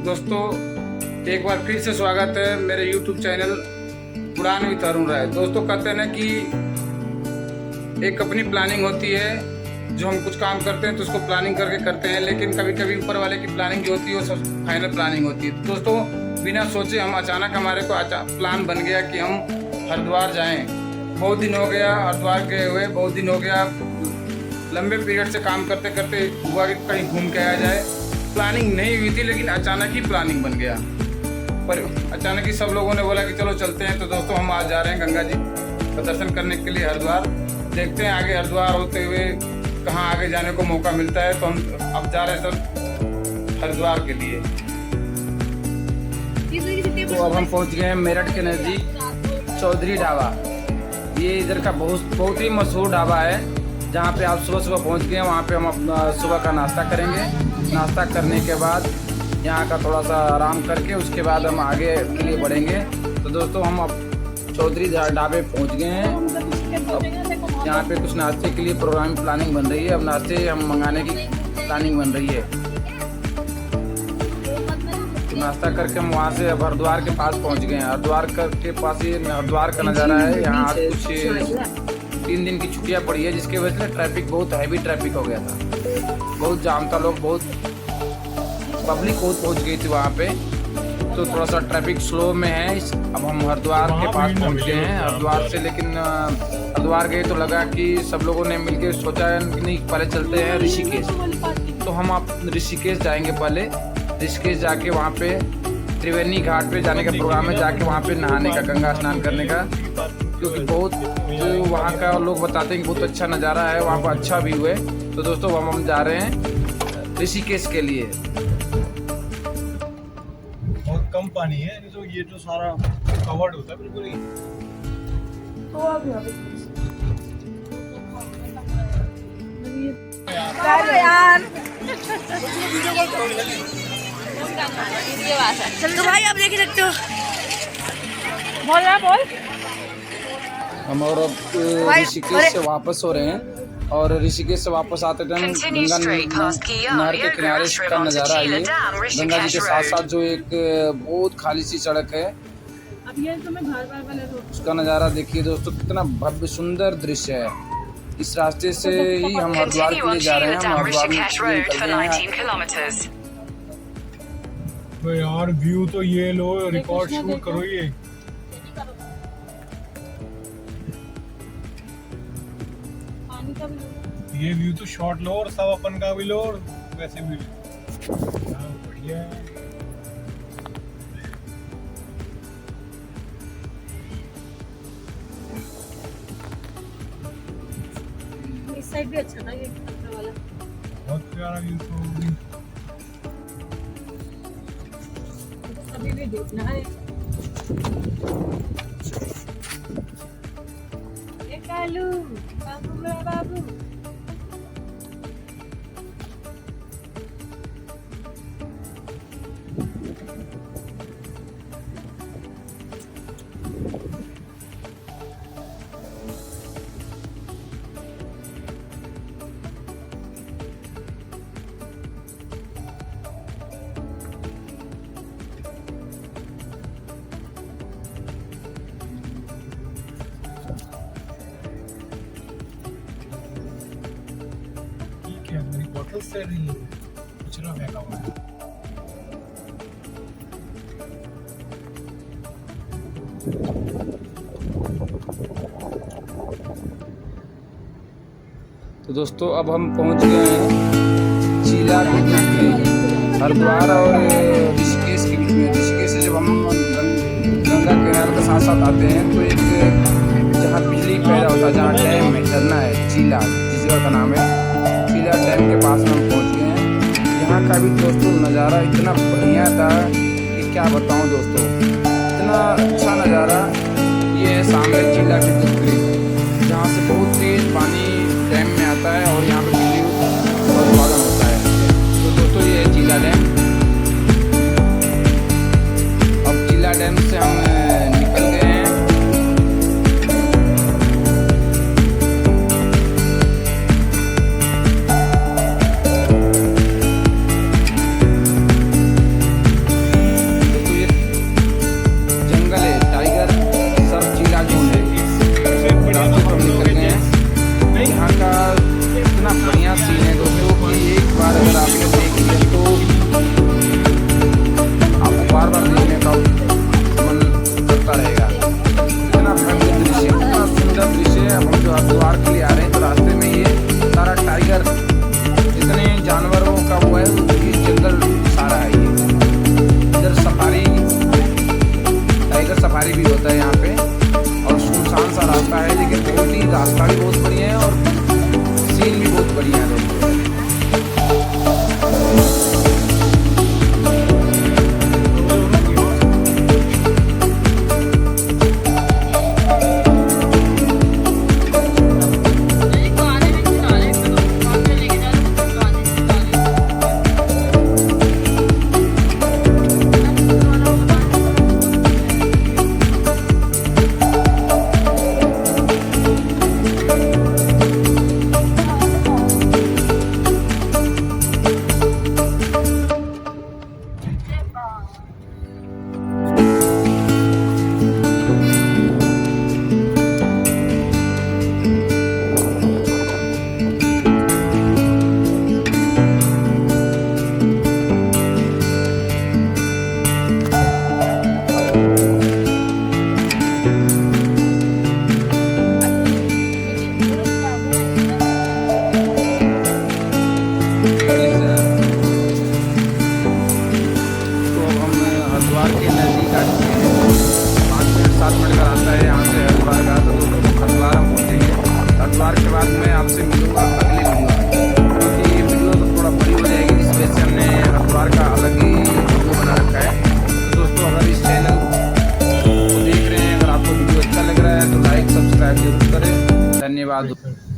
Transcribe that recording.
दोस्तों एक बार फिर से स्वागत है मेरे YouTube चैनल उड़ान विद अरुण राय। दोस्तों कहते हैं ना कि एक अपनी प्लानिंग होती है, जो हम कुछ काम करते हैं तो उसको प्लानिंग करके करते हैं, लेकिन कभी कभी ऊपर वाले की प्लानिंग जो होती है वो सब फाइनल प्लानिंग होती है। दोस्तों बिना सोचे हम अचानक हमारे को प्लान बन गया कि हम हरिद्वार जाएं। बहुत दिन हो गया हरिद्वार गए हुए, बहुत दिन हो गया, लंबे पीरियड से काम करते करते हुआ कि कहीं घूम के आया जाए। प्लानिंग नहीं हुई थी लेकिन अचानक ही प्लानिंग बन गया। पर अचानक ही सब लोगों ने बोला कि चलो चलते हैं। तो दोस्तों हम आज जा रहे हैं गंगा जी का दर्शन करने के लिए हरिद्वार। देखते हैं आगे हरिद्वार होते हुए कहाँ आगे जाने को मौका मिलता है। तो हम अब जा रहे हैं सर हरिद्वार के लिए। तो अब हम पहुँच गए हैं मेरठ के नज़दीक चौधरी ढाबा। ये इधर का बहुत ही मशहूर ढाबा है, जहाँ पे आप सुबह सुबह पहुँच गए। वहाँ पे हम अपना सुबह का नाश्ता करेंगे। नाश्ता करने के बाद यहाँ का थोड़ा सा आराम करके उसके बाद हम आगे के लिए बढ़ेंगे। तो दोस्तों हम अब चौधरी ढाबे पहुँच गए हैं। अब यहाँ पे कुछ नाश्ते के लिए प्रोग्राम प्लानिंग बन रही है। अब नाश्ते हम मंगाने की प्लानिंग बन रही है। तो नाश्ता करके हम वहाँ से अब हरिद्वार के पास पहुँच गए हैं। हरिद्वार के पास ये हरिद्वार का नज़ारा है। यहाँ आज कुछ 3 दिन की छुट्टियाँ पड़ी है, जिसकी वजह से ट्रैफिक बहुत हैवी ट्रैफिक हो गया था। बहुत जाम था, लोग बहुत पब्लिक बहुत पहुँच गई थी वहाँ पे। तो थोड़ा सा ट्रैफिक स्लो में है। अब हम हरिद्वार के पास पहुँच गए हैं। हरिद्वार से लेकिन हरिद्वार गए तो लगा कि सब लोगों ने मिलकर सोचा कि नहीं पहले चलते हैं ऋषिकेश। तो हम आप ऋषिकेश जाएंगे पहले। ऋषिकेश जाके वहाँ पे त्रिवेणी घाट पे जाने का प्रोग्राम है, जाके वहाँ पे नहाने का, गंगा स्नान करने का, क्योंकि बहुत वहाँ का लोग बताते हैं कि बहुत अच्छा नज़ारा है, वहाँ पर अच्छा व्यू है। तो दोस्तों हम जा रहे हैं ऋषिकेश के लिए। बहुत कम पानी है, तो ये जो सारा कवर्ड होता है बिल्कुल ही। यार चल तो भाई आप देख सकते हो। बोल रहा बोल। हम और अब ऋषिकेश से वापस हो रहे हैं और ऋषिकेश से वापस आते टाइम गंगा नहर के किनारे का नज़ारा है। ये गंगा जी के साथ साथ जो एक बहुत खाली सी सड़क है, उसका नज़ारा देखिए दोस्तों, कितना भव्य सुंदर दृश्य है। इस रास्ते से ही हम हरिद्वार के लिए जा रहे हैं। हम हरिद्वार में निकल रहे हैं। तो यार व्यू तो ये लो, रिकॉर्ड शूट करो। ये व्यू तो शॉट लो और सब अपन का भी लो और वैसे भी बढ़िया है। इस साइड भी अच्छा था ये वाला, बहुत प्यारा व्यू। तो अभी भी देखना है। ये कालू बाबू मेरा बाबू। मेरी बॉटल से रही है, कचरा फेंका हुआ है। तो दोस्तों अब हम पहुंच गए हैं चीला के बीच में, हरिद्वार और ऋषिकेश के बीच में। ऋषिकेश से जब हम गंगा किनारे के साथ साथ आते हैं तो एक जहाँ बिजली पैदा होता है, जहाँ डैम है, झरना है, चीला जिस जगह का नाम है, चीला डैम के पास में हम पहुँच गए हैं। यहाँ का भी दोस्तों नज़ारा इतना बढ़िया था कि क्या बताऊँ दोस्तों, इतना अच्छा नज़ारा। ये है सामने चीला की टुकड़ी, जहाँ से बहुत तेज पानी डैम में आता है और यहाँ पे बिजली उत्पादन होता है। तो दोस्तों ये है चीला डैम। अब चीला डैम से हम निकल गए हैं। धन्यवाद।